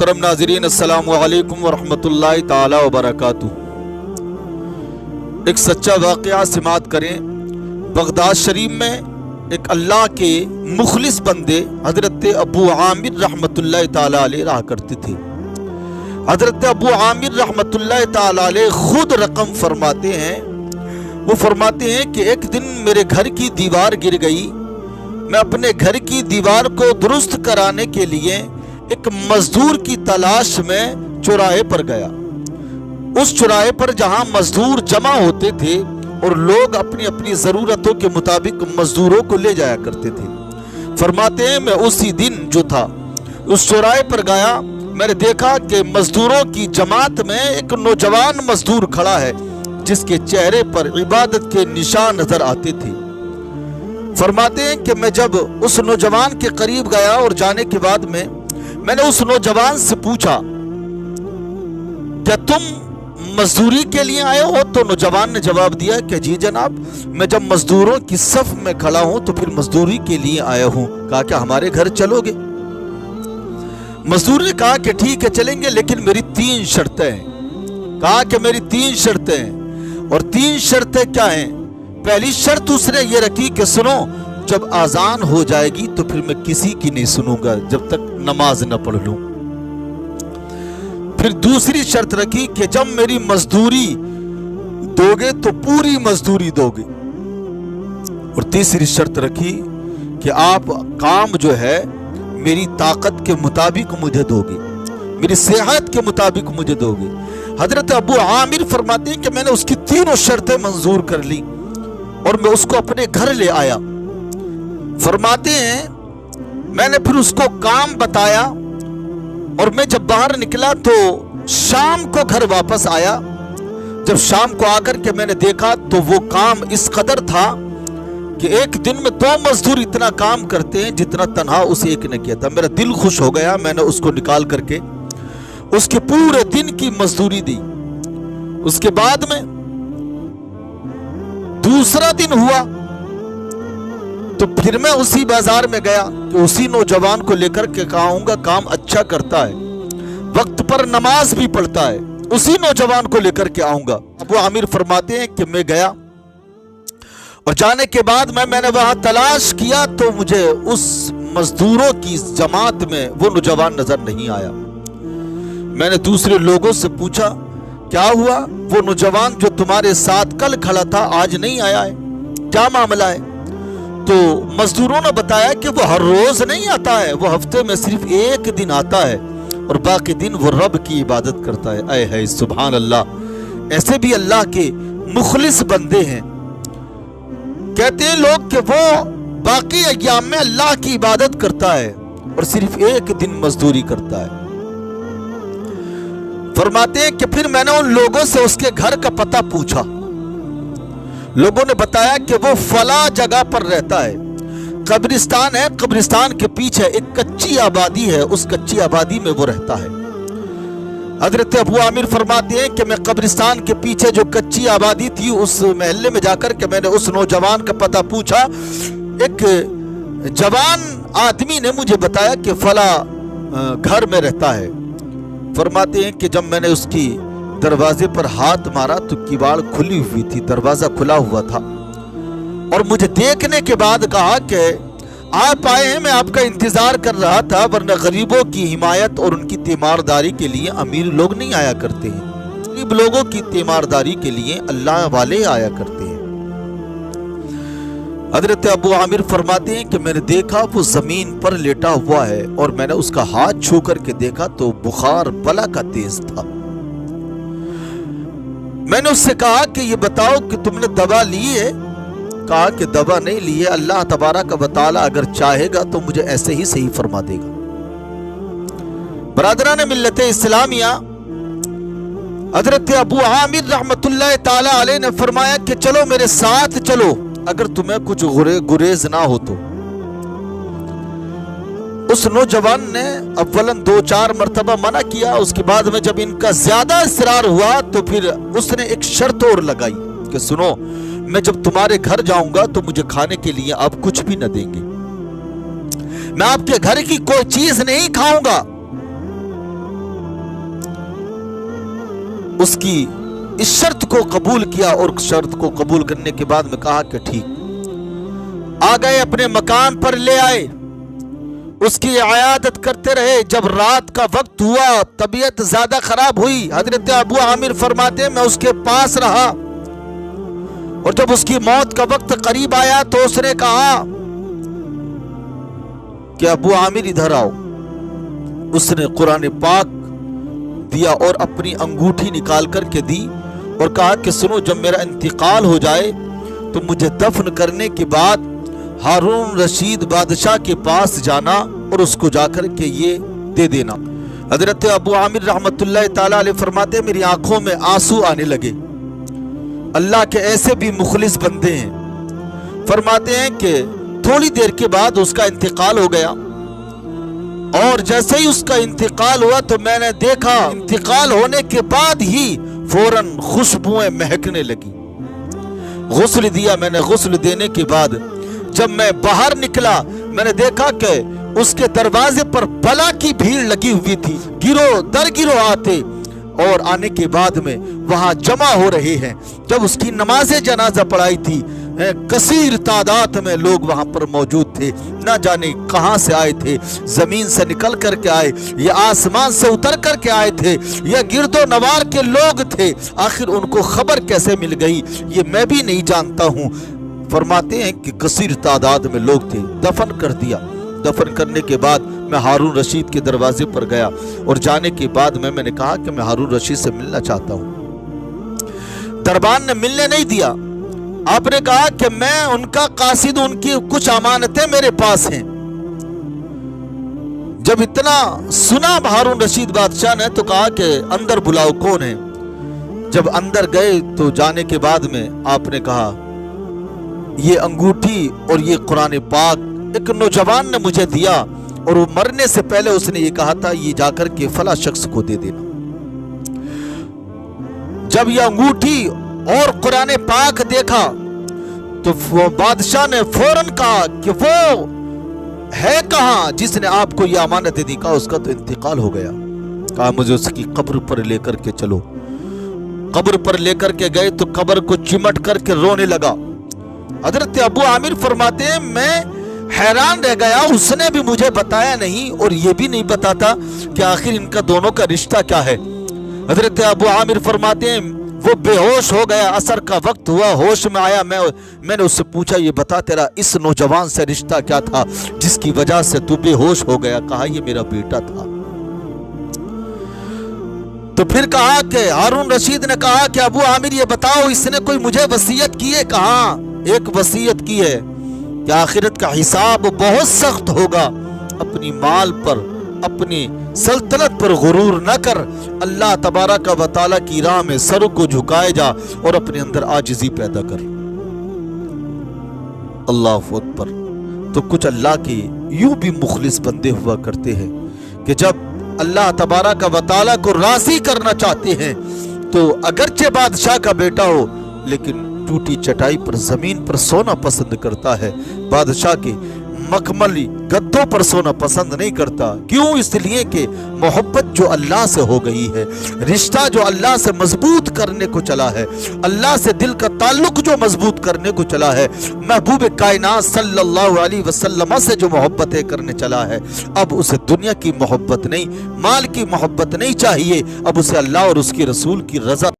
मोहतरम नाज़रीन, अस्सलामु अलैकुम वरहमतुल्लाहि ताला वबरकातुहू। एक सच्चा वाक़या समाअत करें। बगदाद शरीफ में एक अल्लाह के मुखलिस बंदे हज़रत अबू आमिर रहमतुल्लाहि ताला अलैह रहा करते थे। हज़रत अबू आमिर रहमतुल्लाहि ताला अलैह खुद रकम फरमाते हैं। वो फरमाते हैं कि एक दिन मेरे घर की दीवार गिर गई। मैं अपने घर की दीवार को दुरुस्त कराने के लिए एक मजदूर की तलाश में चौराहे पर गया। उस चौराहे पर जहां मजदूर जमा होते थे और लोग अपनी अपनी ज़रूरतों के मुताबिक मजदूरों को ले जाया करते थे। फरमाते हैं मैं उसी दिन जो था उस चौराहे पर गया। मैंने देखा कि मजदूरों की जमात में एक नौजवान मजदूर खड़ा है जिसके चेहरे पर इबादत के निशान नजर आते थे। फरमाते हैं कि मैं जब उस नौजवान के करीब गया और जाने के बाद मैंने उस नौजवान से पूछा, क्या तुम मजदूरी के लिए आए हो? तो नौजवान ने जवाब दिया कि जी जनाब, मैं जब मजदूरों की सफ में खड़ा हूं तो फिर मजदूरी के लिए आया हूं। कहा क्या हमारे घर चलोगे? मजदूर ने कहा कि ठीक है चलेंगे, लेकिन मेरी 3 शर्तें हैं। कहा कि मेरी 3 शर्तें हैं। और 3 शर्तें क्या हैं? पहली शर्त उसने ये रखी कि सुनो, जब आजान हो जाएगी तो फिर मैं किसी की नहीं सुनूंगा जब तक नमाज न पढ़ लूं। फिर दूसरी शर्त रखी कि जब मेरी मजदूरी दोगे तो पूरी मजदूरी दोगे। और तीसरी शर्त रखी कि आप काम जो है मेरी ताकत के मुताबिक मुझे दोगे, मेरी सेहत के मुताबिक मुझे दोगे। हजरत अबू आमिर फरमाते हैं कि मैंने उसकी 3 शर्तें मंजूर कर ली और मैं उसको अपने घर ले आया। फरमाते हैं मैंने फिर उसको काम बताया और मैं जब बाहर निकला तो शाम को घर वापस आया। जब शाम को आकर के मैंने देखा तो वो काम इस कदर था कि एक दिन में 2 मजदूर इतना काम करते हैं जितना तन्हा उस एक ने किया था। मेरा दिल खुश हो गया। मैंने उसको निकाल करके उसके पूरे दिन की मजदूरी दी। उसके बाद में दूसरा दिन हुआ तो फिर मैं उसी बाजार में गया कि उसी नौजवान को लेकर के कहूंगा काम अच्छा करता है, वक्त पर नमाज भी पढ़ता है, उसी नौजवान को लेकर के आऊंगा। अबू आमिर फरमाते हैं कि मैं गया और जाने के बाद मैंने वहां तलाश किया तो मुझे उस मजदूरों की जमात में वो नौजवान नजर नहीं आया। मैंने दूसरे लोगों से पूछा क्या हुआ, वो नौजवान जो तुम्हारे साथ कल खड़ा था आज नहीं आया है, क्या मामला है? तो मजदूरों ने बताया कि वो हर रोज नहीं आता है, वो हफ्ते में सिर्फ 1 दिन आता है और बाकी दिन वो रब की इबादत करता है। ऐ है सुभान अल्लाह, ऐसे भी अल्लाह के मुखलिस बंदे हैं। कहते हैं लोग कि वो बाकी अय्याम में अल्लाह की इबादत करता है और सिर्फ 1 दिन मजदूरी करता है। फरमाते हैं कि फिर मैंने उन लोगों से उसके घर का पता पूछा। लोगों ने बताया कि वो फला जगह पर रहता है, कब्रिस्तान है, कब्रिस्तान के पीछे एक कच्ची आबादी है, उस कच्ची आबादी में वो रहता है। हजरत अबू आमिर फरमाते हैं कि मैं कब्रिस्तान के पीछे जो कच्ची आबादी थी उस महल्ले में जाकर के मैंने उस नौजवान का पता पूछा। एक जवान आदमी ने मुझे बताया कि फला घर में रहता है। फरमाते हैं कि जब मैंने उसकी दरवाजे पर हाथ मारा तो किवाड़ खुली हुई थी, दरवाजा खुला हुआ था और मुझे देखने के बाद कहा कि आप आए हैं, मैं आपका इंतजार कर रहा था, वरना गरीबों की हिमायत और उनकी तीमारदारी के लिए अमीर लोग नहीं आया करते हैं, गरीब लोगों की तीमारदारी के लिए अल्लाह वाले आया करते हैं। हजरत अबू आमिर फरमाते हैं कि मैंने देखा वो जमीन पर लेटा हुआ है और मैंने उसका हाथ छू करके देखा तो बुखार बला का तेज था। मैंने उससे कहा कि ये बताओ कि तुमने दवा ली है? कहा कि दवा नहीं ली है, अल्लाह तबारक व तआला अगर चाहेगा तो मुझे ऐसे ही सही फरमा देगा। बरादरान मिल्लत इस्लामिया, हजरत अबू आमिर रहमतुल्लाह ताला अलैह ने फरमाया कि चलो मेरे साथ चलो, अगर तुम्हें कुछ गुरेज ना हो तो। उस नौजवान ने अव्वलन 2-4 मरतबा मना किया। उसके बाद में जब इनका ज्यादा इसरार हुआ तो फिर उसने एक शर्त और लगाई कि सुनो, मैं जब तुम्हारे घर जाऊंगा तो मुझे खाने के लिए आप कुछ भी न देंगे, मैं आपके घर की कोई चीज नहीं खाऊंगा, اس کی اس شرط کو قبول کیا اور شرط کو قبول کرنے کے بعد میں کہا کہ ٹھیک، آ گئے اپنے مکان پر لے آئے، اس کی عیادت کرتے رہے۔ جب رات کا وقت ہوا، طبیعت زیادہ خراب ہوئی، حضرت ابو عامر فرماتے ہیں میں اس کے پاس رہا، اور جب اس کی موت کا وقت قریب آیا تو اس نے کہا کہ ابو عامر ادھر آؤ۔ اس نے قرآن پاک دیا اور اپنی انگوٹھی نکال کر کے دی اور کہا کہ سنو، جب میرا انتقال ہو جائے تو مجھے دفن کرنے کے بعد ہارون رشید بادشاہ کے پاس جانا اور اس کو جا کر کے یہ دے دینا۔ حضرت ابو عامر رحمت اللہ تعالی علیہ فرماتے ہیں میری آنکھوں میں آنسو آنے لگے۔ اللہ کے ایسے بھی مخلص بندے ہیں۔ فرماتے ہیں کہ تھوڑی دیر کے بعد اس کا انتقال ہو گیا، اور جیسے ہی اس کا انتقال ہوا تو میں نے دیکھا انتقال ہونے کے بعد ہی فوراً خوشبوئیں مہکنے لگی۔ غسل دیا، میں نے غسل دینے کے بعد جب میں باہر نکلا میں نے دیکھا کہ اس کے دروازے پر بلا کی بھیڑ لگی ہوئی تھی، گروہ در گروہ آتے اور آنے کے بعد میں وہاں جمع ہو رہے ہیں۔ جب اس کی نماز جنازہ پڑھائی تھی، کثیر تعداد میں لوگ وہاں پر موجود تھے، نہ جانے کہاں سے آئے تھے، زمین سے نکل کر کے آئے یا آسمان سے اتر کر کے آئے تھے یا گرد و نوار کے لوگ تھے، آخر ان کو خبر کیسے مل گئی یہ میں بھی نہیں جانتا ہوں۔ فرماتے ہیں کہ کثیر تعداد میں لوگ تھے۔ دفن کر دیا۔ دفن کرنے کے بعد میں ہارون رشید کے دروازے پر گیا، اور جانے کے بعد میں نے کہا کہ میں ہارون رشید سے ملنا چاہتا ہوں۔ دربان نے ملنے نہیں دیا۔ آپ نے کہا کہ میں ان کا قاصد، ان کی کچھ امانتیں میرے پاس ہیں۔ جب اتنا سنا ہارون رشید بادشاہ نے تو کہا کہ اندر بلاؤ، کون ہے؟ جب اندر گئے تو جانے کے بعد میں آپ نے کہا یہ انگوٹھی اور یہ قرآن پاک ایک نوجوان نے مجھے دیا، اور وہ مرنے سے پہلے اس نے یہ کہا تھا یہ جا کر کے فلاں شخص کو دے دینا۔ جب یہ انگوٹھی اور قرآن پاک دیکھا تو بادشاہ نے فوراً کہا کہ وہ ہے کہاں جس نے آپ کو یہ امانت دی؟ کہا اس کا تو انتقال ہو گیا۔ کہا مجھے اس کی قبر پر لے کر کے چلو۔ قبر پر لے کر کے گئے تو قبر کو چمٹ کر کے رونے لگا۔ حضرت ابو عامر فرماتے ہیں میں حیران رہ گیا، اس نے بھی مجھے بتایا نہیں اور یہ بھی نہیں بتاتا کہ آخر ان کا دونوں کا رشتہ کیا ہے۔ حضرت ابو عامر فرماتے ہیں وہ بے ہوش ہو گیا، عصر کا وقت ہوا، ہوش میں آیا، میں نے اس سے پوچھا یہ بتا تیرا اس نوجوان سے رشتہ کیا تھا جس کی وجہ سے تو بے ہوش ہو گیا؟ کہا یہ میرا بیٹا تھا۔ تو پھر کہا کہ ہارون رشید نے کہا کہ ابو عامر یہ بتاؤ اس نے کوئی مجھے وصیت کی ہے؟ کہا ایک وصیت کی ہے کہ آخرت کا حساب بہت سخت ہوگا، اپنی مال پر اپنی سلطنت پر غرور نہ کر، اللہ تبارک و تعالیٰ کی راہ میں سر کو جھکائے جا اور اپنے اندر عاجزی پیدا کر۔ اللہ اکبر۔ تو کچھ اللہ کے یوں بھی مخلص بندے ہوا کرتے ہیں کہ جب اللہ تبارک و تعالیٰ کو راضی کرنا چاہتے ہیں تو اگرچہ بادشاہ کا بیٹا ہو لیکن ٹوٹی چٹائی پر زمین پر سونا پسند کرتا ہے، بادشاہ کے مخملی گدوں پر سونا پسند نہیں کرتا۔ کیوں؟ اس لیے کہ محبت جو اللہ سے ہو گئی ہے، رشتہ جو اللہ سے مضبوط کرنے کو چلا ہے، اللہ سے دل کا تعلق جو مضبوط کرنے کو چلا ہے، محبوب کائنات صلی اللہ علیہ وسلم سے جو محبتیں کرنے چلا ہے، اب اسے دنیا کی محبت نہیں، مال کی محبت نہیں چاہیے، اب اسے اللہ اور اس کے رسول کی رضا